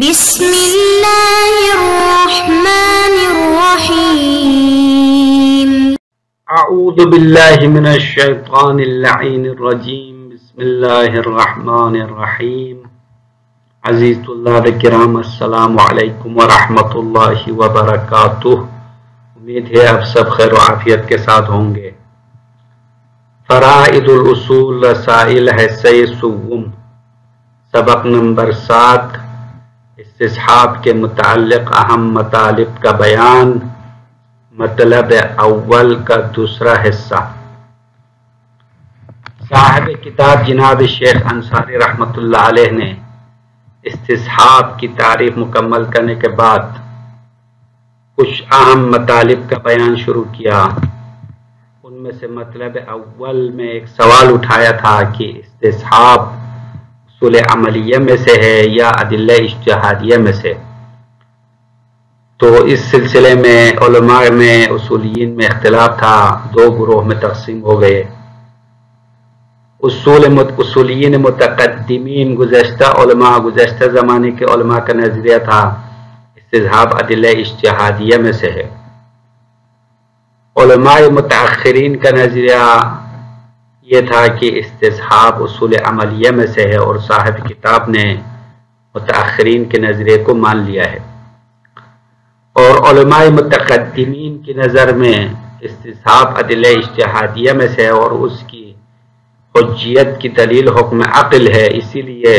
بسم الله الرحمن الرحيم. اعوذ باللہ من الشیطان اللعین الرجیم. بسم اللہ الرحمن الرحیم. عزیز طلاب کرام، السلام علیکم ورحمۃ اللہ وبرکاتہ. امید ہے آپ سب خیر و عافیت کے ساتھ ہوں گے. فرائض الاصول رسائل حصہ سوم، سبق نمبر 7، استصحاب کے متعلق اہم مطالب کا بیان، مطلب اول کا دوسرا حصہ. صاحب کتاب جناب شیخ انصاری رحمۃ اللہ علیہ نے استصحاب کی تعریف مکمل کرنے کے بعد کچھ اہم مطالب کا بیان شروع کیا. ان میں سے مطلب اول میں ایک سوال اٹھایا تھا کہ استصحاب اصول عملیہ میں سے ہے یا ادلہ اجتہادیہ میں سے. تو اس سلسلے میں علماء میں اصولیین میں اختلاف تھا، دو گروہ میں تقسیم ہو گئے. اصولیین متقدمین گزشتہ علماء، گزشتہ زمانے کے علماء کا نظریہ تھا استصحاب ادلہ اجتہادیہ میں سے ہے. علماء متاخرین کا نظریہ یہ تھا کہ استصحاب اصول عملیہ میں سے ہے، اور صاحب کتاب نے متاخرین کے نظریے کو مان لیا ہے. اور علماء متقدمین کی نظر میں استصحاب ادلہ اجتہادیہ میں سے ہے، اور اس کی حجیت کی دلیل حکم عقل ہے. اسی لیے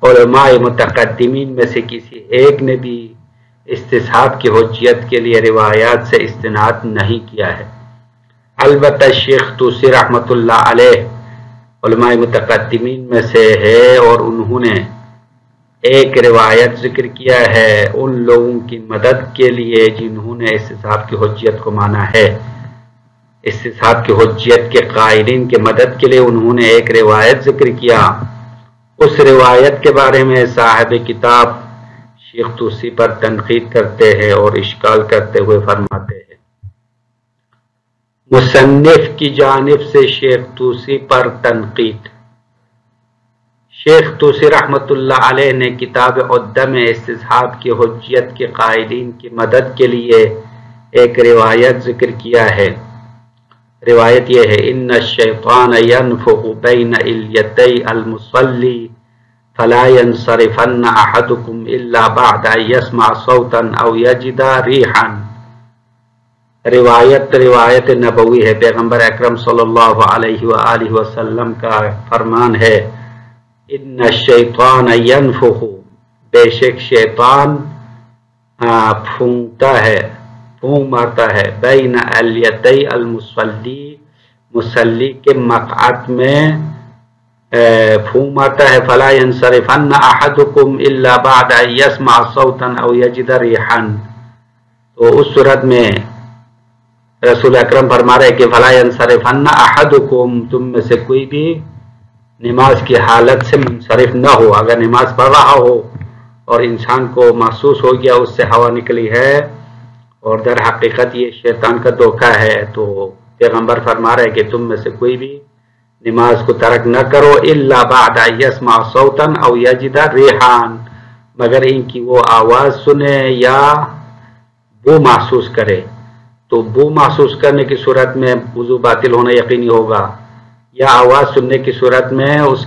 علماء متقدمین میں سے کسی ایک نے بھی استصحاب کی حجیت کے لیے روایات سے استناد نہیں کیا ہے. البتہ شیخ طوسی رحمۃ اللہ علیہ علماء متقدمین میں سے ہے، اور انہوں نے ایک روایت ذکر کیا ہے ان لوگوں کی مدد کے لیے جنہوں نے استصحاب کی حجیت کو مانا ہے. استصحاب کی حجیت کے قائلین کی مدد کے لیے انہوں نے ایک روایت ذکر کیا. اس روایت کے بارے میں صاحب کتاب شیخ طوسی پر تنقید کرتے ہیں اور اشکال کرتے ہوئے فرماتے ہیں: مصنف کی جانب سے شیخ طوسی پر تنقید. شیخ طوسی رحمۃ اللہ علیہ نے کتاب عدہ میں استصحاب کی حجیت کے قائلین کی مدد کے لیے ایک روایت ذکر کیا ہے. روایت یہ ہے: ان الشیطان ینفخ بین الیتی المصلی فلا ینصرفن احدکم الا بعد ان یسمع صوتا او یجد ریحا. روایت نبوی ہے. پیغمبر اکرم صلی اللہ علیہ وآلہ وسلم کا فرمان ہے: ان الشیطان ینفخ، بے شک شیطان پھونکتا ہے، پھونک مارتا ہے، بین الیتی المصلی، مصلی کے مقعد میں پھونک مارتا ہے. فلا ینصرفن احدکم الا بعد ان یسمع صوتا او یجد ریحا. تو اس صورت میں رسول اکرم فرما رہے کہ فلا ینصرفن احدکم، تم میں سے کوئی بھی نماز کی حالت سے منصرف نہ ہو. اگر نماز پڑھ رہا ہو اور انسان کو محسوس ہو گیا اس سے ہوا نکلی ہے اور در حقیقت یہ شیطان کا دھوکہ ہے، تو پیغمبر فرما رہے کہ تم میں سے کوئی بھی نماز کو ترک نہ کرو الا بعد ان یسمع صوتا او یجد ریحا، مگر ان کی وہ آواز سنے یا بو محسوس کرے. تو بو محسوس کرنے کی صورت میں وضو باطل ہونا یقینی ہوگا، یا آواز سننے کی صورت میں اس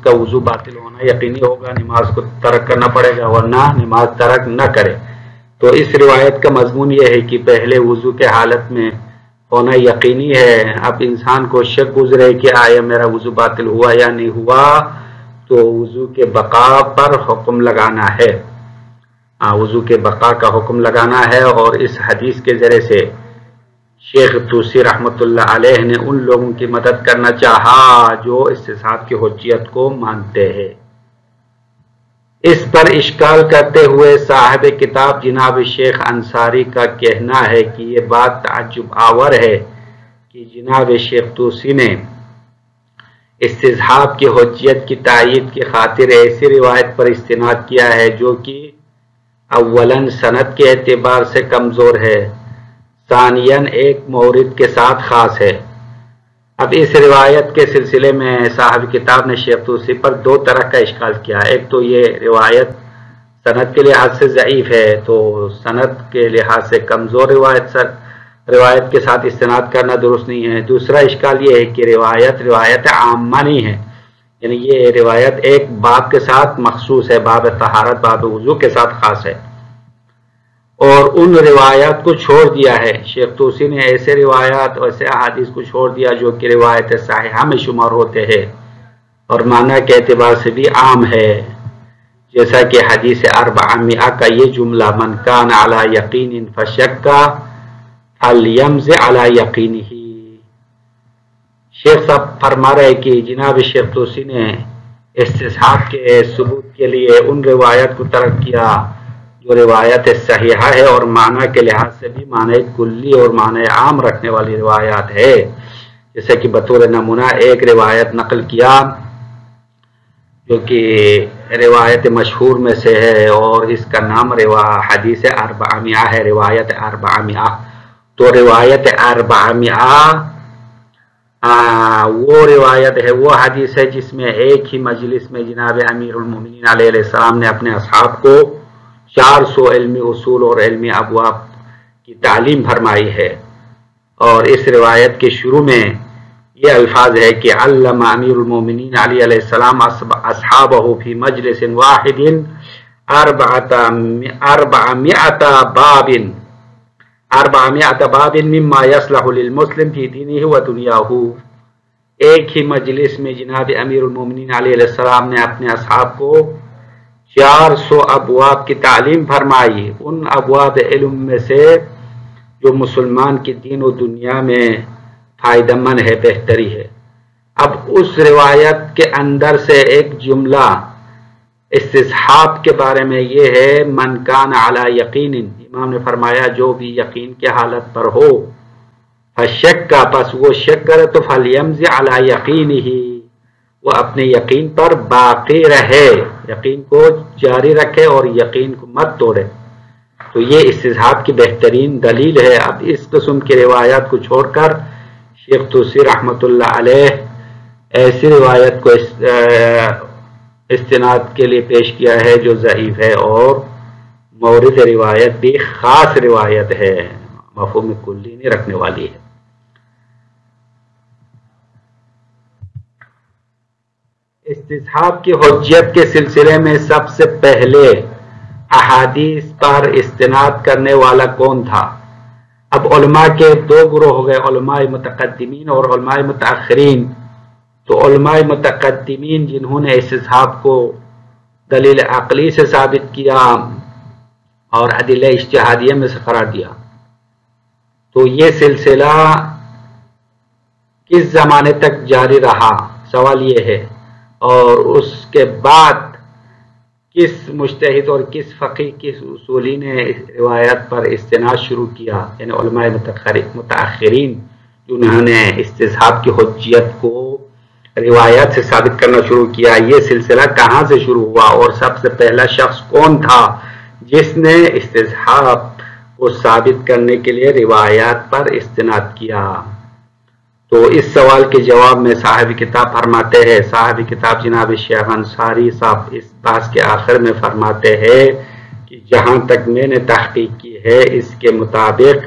کا وضو باطل ہونا یقینی ہوگا. نماز کو ترک کرنا پڑے گا، ورنہ نماز ترک نہ کرے. تو اس روایت کا مضمون یہ ہے کہ پہلے وضو کے حالت میں ہونا یقینی ہے. اب انسان کو شک گزرے کہ آیا میرا وضو باطل ہوا یا نہیں ہوا، تو وضو کے بقا پر حکم لگانا ہے. وضو کے بقا کا حکم لگانا ہے. اور اس حدیث کے ذریعے سے شیخ طوسی رحمۃ اللہ علیہ نے ان لوگوں کی مدد کرنا چاہا جو استصحاب کی حجیت کو مانتے ہیں. اس پر اشکال کرتے ہوئے صاحب کتاب جناب شیخ انصاری کا کہنا ہے کہ یہ بات تعجب آور ہے کہ جناب شیخ طوسی نے استصحاب کی حجیت کی تائید کی خاطر ایسی روایت پر استناد کیا ہے جو کہ اولاً سند کے اعتبار سے کمزور ہے، ثانیاً ایک مورد کے ساتھ خاص ہے. اب اس روایت کے سلسلے میں صاحب کتاب نے شیخ طوسی پر دو طرح کا اشکال کیا. ایک تو یہ روایت سند کے لحاظ سے ضعیف ہے تو سند کے لحاظ سے کمزور روایت کے ساتھ استناد کرنا درست نہیں ہے۔ دوسرا اشکال یہ ہے کہ روایت عامہ نہیں ہے، یعنی یہ روایت ایک باب کے ساتھ مخصوص ہے، باب طہارت، باب وضو کے ساتھ خاص ہے، اور ان روایات کو چھوڑ دیا ہے۔ شیخ طوسی نے ایسے روایات، ایسے احادیث کو چھوڑ دیا جو کہ روایت صحیحہ میں شمار ہوتے ہیں اور معنی کے اعتبار سے بھی عام ہے، جیسا کہ حدیث 400 کا یہ جملہ، من کان علی یقین فشک فلیمز علی یقینہ۔ شیخ صاحب فرما رہے کہ جناب شیخ طوسی نے استصحاب کے ثبوت کے لیے ان روایت کو ترک کیا جو روایت صحیحہ ہے اور معنی کے لحاظ سے بھی معنی کلی اور معنی عام رکھنے والی روایات ہے، جیسے کہ بطور نمونہ ایک روایت نقل کیا جو کہ روایت مشہور میں سے ہے اور اس کا نام حدیث 400 ہے، روایت 400۔ تو روایت 400 وہ روایت ہے، وہ حدیث ہے جس میں ایک ہی مجلس میں جناب امیر المومنین علیہ السلام نے اپنے اصحاب کو 400 علمی اصول اور علمی ابواب کی تعلیم فرمائی ہے، اور اس روایت کے شروع میں یہ الفاظ ہے کہ علم امیر المومنین علی علیہ السلام اصحابہ فی مجلس واحد 400 باب مما یصلح للمسلم فی دینہ و دنیاہ۔ ایک ہی مجلس میں جناب امیر المومنین علیہ السلام نے اپنے اصحاب کو 400 ابواب کی تعلیم فرمائی، ان ابواب علم میں سے جو مسلمان کی دین و دنیا میں فائدہ مند ہے، بہتری ہے۔ اب اس روایت کے اندر سے ایک جملہ استصحاب کے بارے میں یہ ہے، من کان علی یقین، امام نے فرمایا جو بھی یقین کے حالت پر ہو، فشک کا، پس وہ شک کرے تو فلیمز علی یقینہ، وہ اپنے یقین پر باقی رہے، یقین کو جاری رکھے اور یقین کو مت توڑے۔ تو یہ استصحاب کی بہترین دلیل ہے۔ اب اس قسم کی روایات کو چھوڑ کر شیخ طوسی رحمۃ اللہ علیہ ایسی روایت کو استناد کے لیے پیش کیا ہے جو ضعیف ہے اور مورد روایت بھی خاص روایت ہے، مفہوم کلی نہیں رکھنے والی ہے۔ استصحاب کی حجیت کے سلسلے میں سب سے پہلے احادیث پر استناد کرنے والا کون تھا؟ اب علماء کے دو گروہ ہو گئے، علماء متقدمین اور علماء متاخرین۔ تو علماء متقدمین جنہوں نے استصحاب کو دلیل عقلی سے ثابت کیا اور ادلہ اجتہادیہ میں سے قرار دیا، تو یہ سلسلہ کس زمانے تک جاری رہا، سوال یہ ہے، اور اس کے بعد کس مجتہد اور کس فقیہ، کس اصولی نے روایت پر استناد شروع کیا، یعنی علماء متاخرین جنہوں نے استصحاب کی حجیت کو روایات سے ثابت کرنا شروع کیا، یہ سلسلہ کہاں سے شروع ہوا اور سب سے پہلا شخص کون تھا جس نے استصحاب کو ثابت کرنے کے لیے روایات پر استناد کیا؟ تو اس سوال کے جواب میں صاحب کتاب فرماتے ہیں، صاحب کتاب جناب شیخ انصاری صاحب اس بحث کے آخر میں فرماتے ہیں کہ جہاں تک میں نے تحقیق کی ہے اس کے مطابق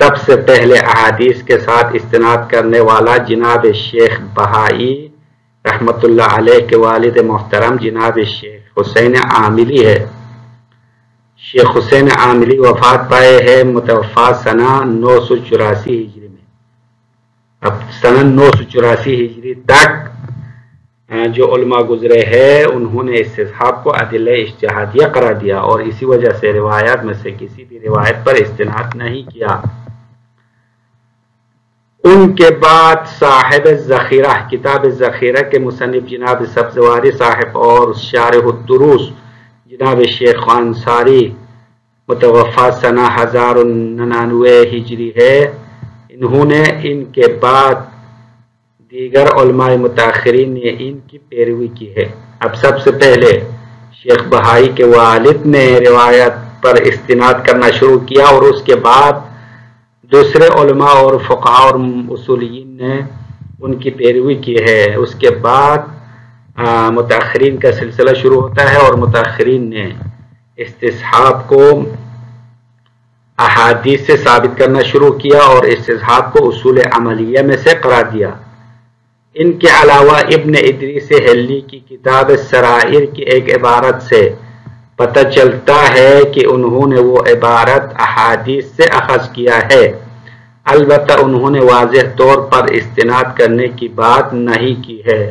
سب سے پہلے احادیث کے ساتھ استناد کرنے والا جناب شیخ بہائی رحمۃ اللہ علیہ کے والد محترم جناب شیخ حسین عاملی ہے۔ شیخ حسین عاملی وفات پائے ہیں متوفا سنہ 984 ہجری میں۔ اب سنہ 984 ہجری تک جو علماء گزرے ہیں انہوں نے استصحاب کو ادلہ اجتہادیہ قرار دیا اور اسی وجہ سے روایات میں سے کسی بھی روایت پر استناد نہیں کیا۔ ان کے بعد صاحب ذخیرہ، کتاب ذخیرہ کے مصنف جناب سبزواری صاحب اور شارح الدروس جناب شیخ انصاری متوفا سنہ 1099 ہجری ہے، انہوں نے ان کے بعد دیگر علماء متاخرین نے ان کی پیروی کی ہے۔ اب سب سے پہلے شیخ بہائی کے والد نے روایت پر استناد کرنا شروع کیا اور اس کے بعد دوسرے علماء اور فقہاء اور اصولیین نے ان کی پیروی کی ہے۔ اس کے بعد متاخرین کا سلسلہ شروع ہوتا ہے اور متاخرین نے استصحاب کو احادیث سے ثابت کرنا شروع کیا اور استصحاب کو اصول عملیہ میں سے قرار دیا۔ ان کے علاوہ ابن ادریس حلی کی کتاب سرائر کی ایک عبارت سے پتہ چلتا ہے کہ انہوں نے وہ عبارت احادیث سے اخذ کیا ہے، البتہ انہوں نے واضح طور پر استناد کرنے کی بات نہیں کی ہے۔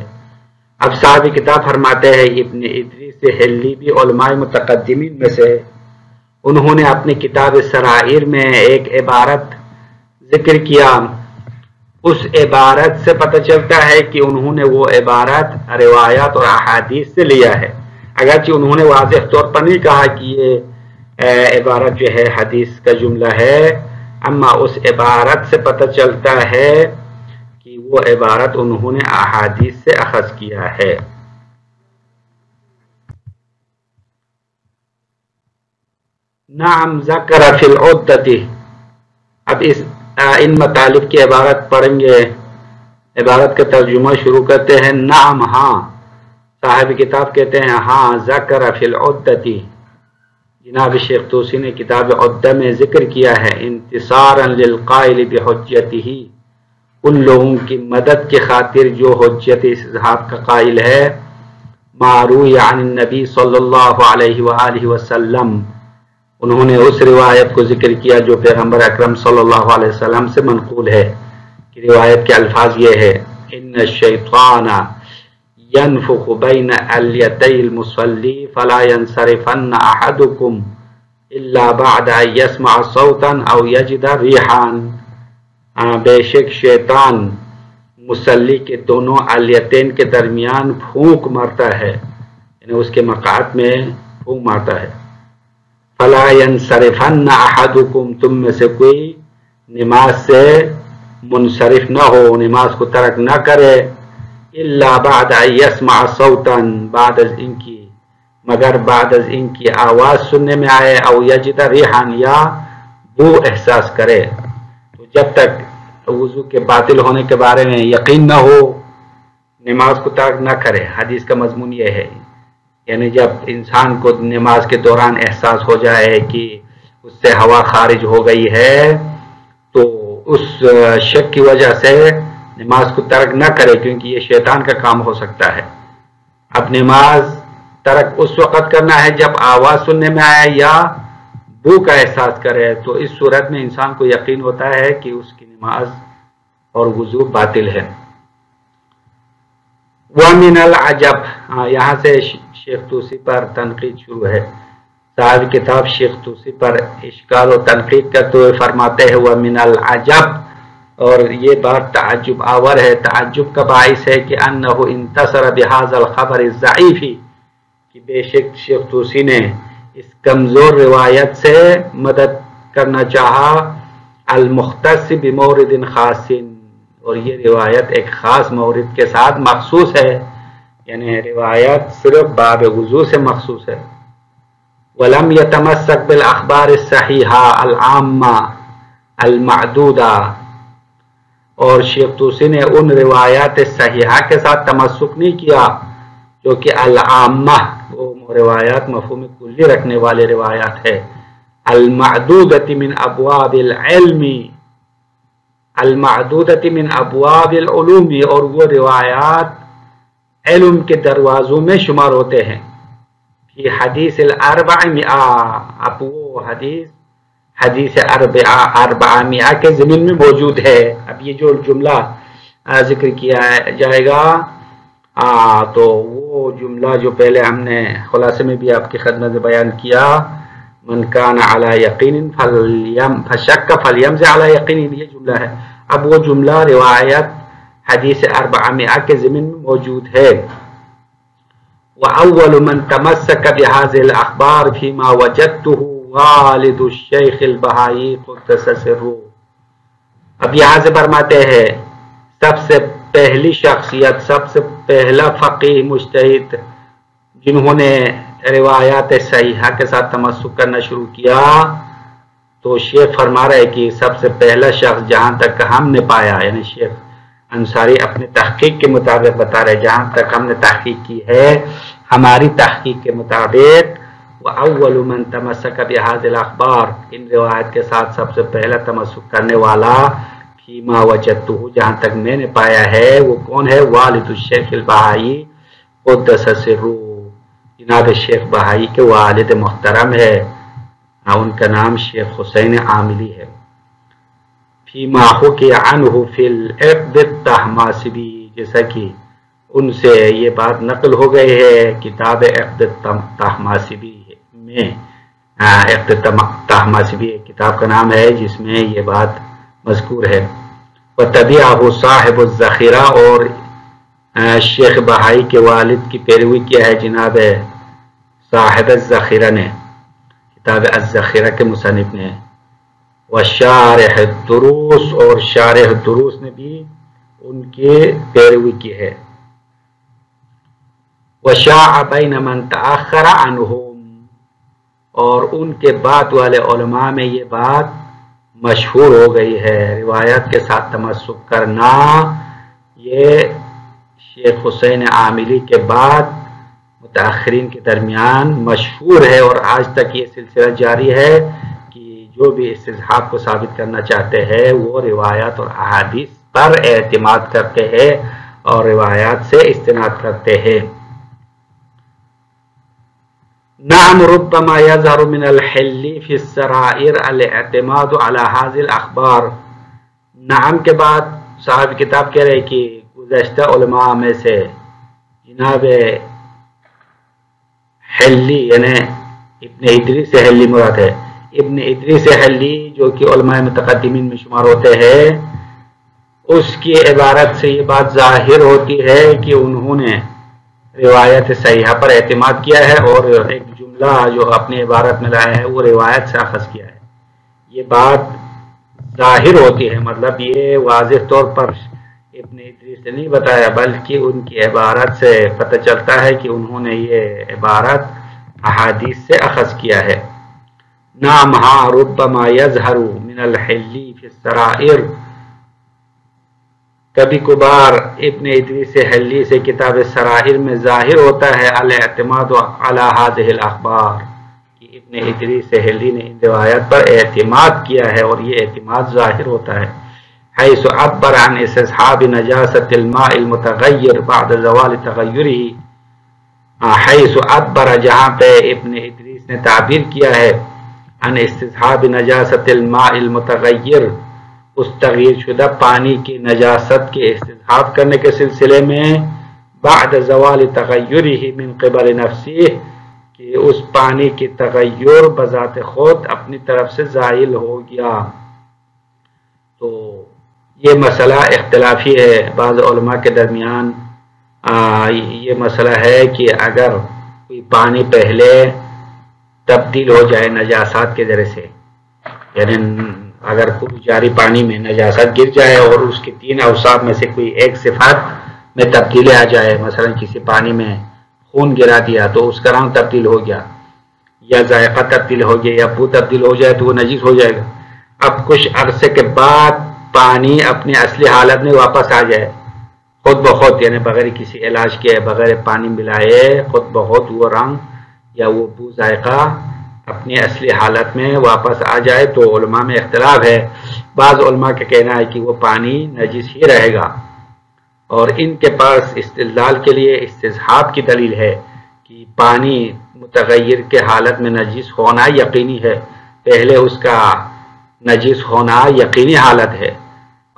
اب صاحب کتاب فرماتے ہیں ابن ادریس حلی بھی علماء متقدمین میں سے، انہوں نے اپنی کتاب سرائر میں ایک عبارت ذکر کیا، اس عبارت سے پتہ چلتا ہے کہ انہوں نے وہ عبارت روایات اور احادیث سے لیا ہے، اگرچہ انہوں نے واضح طور پر نہیں کہا کہ یہ عبارت جو ہے حدیث کا جملہ ہے، اما اس عبارت سے پتہ چلتا ہے کہ وہ عبارت انہوں نے احادیث سے اخذ کیا ہے۔ نعم ذکر فی العدۃ، اب ان مطالب کی عبارت پڑھیں گے، عبارت کا ترجمہ شروع کرتے ہیں۔ نعم ہاں، صاحب کتاب کہتے ہیں ہاں، ذکر فی العدۃ، جناب شیخ طوسی نے کتاب عدہ میں ذکر کیا ہے، انتصارا للقائل بحجتہ، ان لوگوں کی مدد کی خاطر جو حجت استصحاب کا قائل ہے، معروی عن النبی صلی اللہ علیہ وآلہ وسلم، انہوں نے اس روایت کو ذکر کیا جو پیغمبر اکرم صلی اللہ علیہ وسلم سے منقول ہے، کہ روایت کے الفاظ یہ ہے، ان الشیطان ينفخ بين اليتي المصلي فلا ينصرفن احدكم الا بعد ان يسمع صوتا او يجد ريحا، بے شک شیطان مصلی کے دونوں الیتین کے درمیان پھونک مارتا ہے، یعنی اس کے مقعد میں پھونک مارتا ہے۔ فلا ينصرفن احدكم، تم میں سے کوئی نماز سے منصرف نہ ہو، نماز کو ترک نہ کرے، الا بعد ان يسمع صوتا، بعد از ان کی، مگر بعد از ان کی آواز سننے میں آئے، او یجد ریحا، یا بو احساس کرے۔ تو جب تک وضو کے باطل ہونے کے بارے میں یقین نہ ہو، نماز کو ترک نہ کرے۔ حدیث کا مضمون یہ ہے، یعنی جب انسان کو نماز کے دوران احساس ہو جائے کہ اس سے ہوا خارج ہو گئی ہے، تو اس شک کی وجہ سے نماز کو ترک نہ کرے، کیونکہ یہ شیطان کا کام ہو سکتا ہے۔ اب نماز ترک اس وقت کرنا ہے جب آواز سننے میں آئے یا بو کا احساس کرے، تو اس صورت میں انسان کو یقین ہوتا ہے کہ اس کی نماز اور وضو باطل ہے۔ وَمِنَ الْعَجَبِ، یہاں سے شیخ طوسی پر تنقید شروع ہے۔ صاحب کتاب شیخ طوسی پر اشکال و تنقید کرتے ہوئے فرماتے ہیں وَمِنَ الْعَجَبِ، اور یہ بات تعجب آور ہے، تعجب کا باعث ہے کہ انه انتصر بهذا الخبر الضعیف، کہ بے شک شیخ طوسی نے اس کمزور روایت سے مدد کرنا چاہا، المختص بمورد خاص، اور یہ روایت ایک خاص مورد کے ساتھ مخصوص ہے، یعنی روایت صرف باب وضو سے مخصوص ہے۔ ولم يتمسك بالاخبار الصحیحہ العامہ المعدودہ، اور شیخ طوسی نے ان روایات صحیحہ کے ساتھ تمسک نہیں کیا جو کہ العامہ، وہ روایات مفہوم کلی رکھنے والے روایات ہے، المعدودۃ من ابواب العلم، المعدودۃ من ابواب العلوم، اور وہ روایات علم کے دروازوں میں شمار ہوتے ہیں۔ فی حدیث الاربعمئہ، اب وہ حدیث اربعمئہ کے ضمن میں موجود ہے۔ اب یہ جو جملہ ذکر کیا جائے گا، تو وہ جملہ جو پہلے ہم نے خلاصے میں بھی آپ کی خدمت میں بیان کیا، من کان علی یقین فشک فلیمض علی یقین، یہ جملہ ہے۔ اب وہ جملہ روایت حدیث اربعمئہ کے ضمن میں موجود ہے۔ وَأَوَّلُ مَنْ تَمَسَّكَ بِهَذِهِ الْأَخْبَارِ فِيمَا وَجَدْتُهُ والد الشیخ البہائی قدس سرہ۔ اب یہاں سے فرماتے ہیں سب سے پہلی شخصیت، سب سے پہلا فقیہ مجتہد جنہوں نے روایات صحیحہ کے ساتھ تمسک کرنا شروع کیا، تو شیخ فرما رہے کہ سب سے پہلا شخص جہاں تک ہم نے پایا، یعنی شیخ انصاری اپنے تحقیق کے مطابق بتا رہے، جہاں تک ہم نے تحقیق کی ہے، ہماری تحقیق کے مطابق وَأَوَّلُ مَنْ تَمَسَّكَ بِهَذِهِ الْأَخْبَارِ، ان روایت کے ساتھ سب سے پہلا تمسک کرنے والا فیما وجدتہ، جہاں تک میں نے پایا ہے، وہ کون ہے؟ والد الشیخ البہائی قدس سرہ، جناب شیخ بہائی کے والد محترم ہے، ان کا نام شیخ حسین عاملی ہے۔ فیما حکی عنہ فی العقد الطہماسبی، جیسا کہ ان سے یہ بات نقل ہو گئی ہے کتاب عقد الطہماسبی میں، عقد الطہماسبی کتاب کا نام ہے جس میں یہ بات مذکور ہے۔ وَتَبِعَهُ صاحب الذخیرہ، اور شیخ بہائی کے والد کی پیروی کیا ہے جناب صاحب الذخیرہ نے، کتاب الذخیرہ کے مصنف نے۔ وشارح الدروس، اور شارح الدروس نے بھی ان کی پیروی کی ہے۔ وشاع بین من تأخر عنہم، اور ان کے بعد والے علماء میں یہ بات مشہور ہو گئی ہے، روایت کے ساتھ تمسک کرنا یہ شیخ حسین عاملی کے بعد متاخرین کے درمیان مشہور ہے، اور آج تک یہ سلسلہ جاری ہے کہ جو بھی استصحاب کو ثابت کرنا چاہتے ہیں وہ روایات اور احادیث پر اعتماد کرتے ہیں اور روایات سے استناد کرتے ہیں۔ نعم ربما يظهر من الحل في السرائر الاعتماد على هذه الاخبار، نعم کے بعد صاحب کتاب کہہ رہے کہ گزشتہ علماء میں سے جناب حلی، یعنی ابن ادریس حلی مراد ہے، ابن ادریس حلی جو کہ علماء متقدمین میں شمار ہوتے ہیں، اس کی عبارت سے یہ بات ظاہر ہوتی ہے کہ انہوں نے روایت صحیحہ پر اعتماد کیا ہے اور ایک جملہ جو اپنی عبارت میں لایا ہے وہ روایت سے اخذ کیا ہے۔ یہ بات ظاہر ہوتی ہے، مطلب یہ واضح طور پر ابن ادریس نے نہیں بتایا، بلکہ ان کی عبارت سے پتہ چلتا ہے کہ انہوں نے یہ عبارت احادیث سے اخذ کیا ہے۔ نعم ہاں، ربما یظہر من الحلی فی السرائر، کبھی کبھار ابن ادریس حلی سے کتاب سرائر میں ظاہر ہوتا ہے الاعتماد علی هذه الاخبار، کہ ابن ادریس حلی نے ان روایات پر اعتماد کیا ہے اور یہ اعتماد ظاہر ہوتا ہے۔ حیث عبر عن استصحاب نجاست الماء المتغیر بعد زوال تغیرہ، حیث عبر جہاں پہ ابن ادریس نے تعبیر کیا ہے عن استصحاب نجاست الماء المتغیر، اس تغیر شدہ پانی کی نجاست کے استصحاب کرنے کے سلسلے میں بعد زوال تغیرہ من قبل نفسہ، کہ اس پانی کی تغیر بذات خود اپنی طرف سے زائل ہو گیا۔ تو یہ مسئلہ اختلافی ہے، بعض علماء کے درمیان یہ مسئلہ ہے کہ اگر کوئی پانی پہلے تبدیل ہو جائے نجاسات کے ذریعے سے، یعنی اگر کوئی جاری پانی میں نجاست گر جائے اور اس کے 3 اوصاف میں سے کوئی ایک صفات میں تبدیلی آ جائے، مثلا کسی پانی میں خون گرا دیا تو اس کا رنگ تبدیل ہو گیا، یا ذائقہ تبدیل ہو گیا، یا بو تبدیل ہو جائے تو وہ نجیس ہو جائے گا۔ اب کچھ عرصے کے بعد پانی اپنی اصلی حالت میں واپس آ جائے خود بخود، یعنی بغیر کسی علاج کے، بغیر پانی ملائے، خود بخود وہ رنگ یا وہ بو ذائقہ اپنی اصلی حالت میں واپس آ جائے، تو علماء میں اختلاف ہے۔ بعض علماء کا کہنا ہے کہ وہ پانی نجس ہی رہے گا، اور ان کے پاس استدلال کے لیے استصحاب کی دلیل ہے کہ پانی متغیر کے حالت میں نجس ہونا یقینی ہے، پہلے اس کا نجس ہونا یقینی حالت ہے،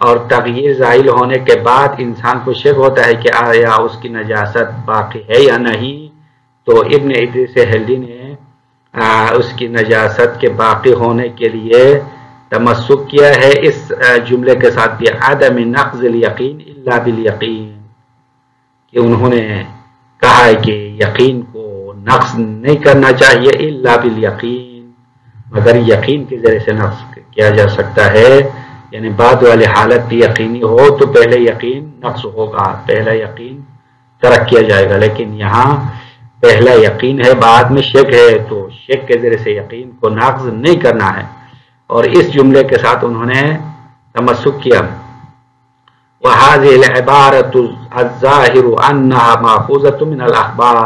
اور تغیر زائل ہونے کے بعد انسان کو شک ہوتا ہے کہ آیا اس کی نجاست باقی ہے یا نہیں، تو ابن ادریس حلی نے اس کی نجاست کے باقی ہونے کے لیے تمسک کیا ہے اس جملے کے ساتھ بھی، عدم نقض الیقین الا بالیقین، کہ انہوں نے کہا ہے کہ یقین کو نقض نہیں کرنا چاہیے الا بالیقین، مگر یقین کے ذریعے سے نقض کیا جا سکتا ہے، یعنی بعد والی حالت بھی یقینی ہو تو پہلے یقین نقض ہوگا، پہلا یقین ترک کیا جائے گا، لیکن یہاں پہلا یقین ہے بعد میں شک ہے، تو شک کے ذریعے سے یقین کو نقض نہیں کرنا ہے، اور اس جملے کے ساتھ انہوں نے تمسک کیا۔ وَهَذِهِ الْعِبَارَةُ الظَّاهِرُ أَنَّهَا مَأْخُوذَةٌ مِنَ الْأَخْبَارِ،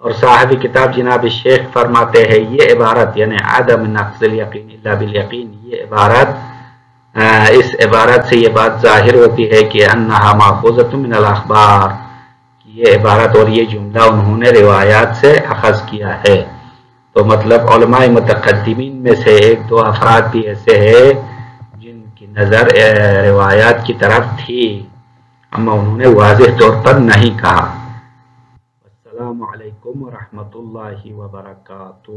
اور صاحب کتاب جناب شیخ فرماتے ہیں یہ عبارت یعنی عدم نقص الیقین الا بالیقین، یہ عبارت اس عبارت سے یہ بات ظاہر ہوتی ہے کہ انہا ماخوذۃ من الاخبار، یہ عبارت اور یہ جملہ انہوں نے روایات سے اخذ کیا ہے۔ تو مطلب علماء متقدمین میں سے ایک دو افراد بھی ایسے ہیں جن کی نظر روایات کی طرف تھی، اما انہوں نے واضح طور پر نہیں کہا۔ السلام علیکم ورحمۃ اللہ وبرکاتہ۔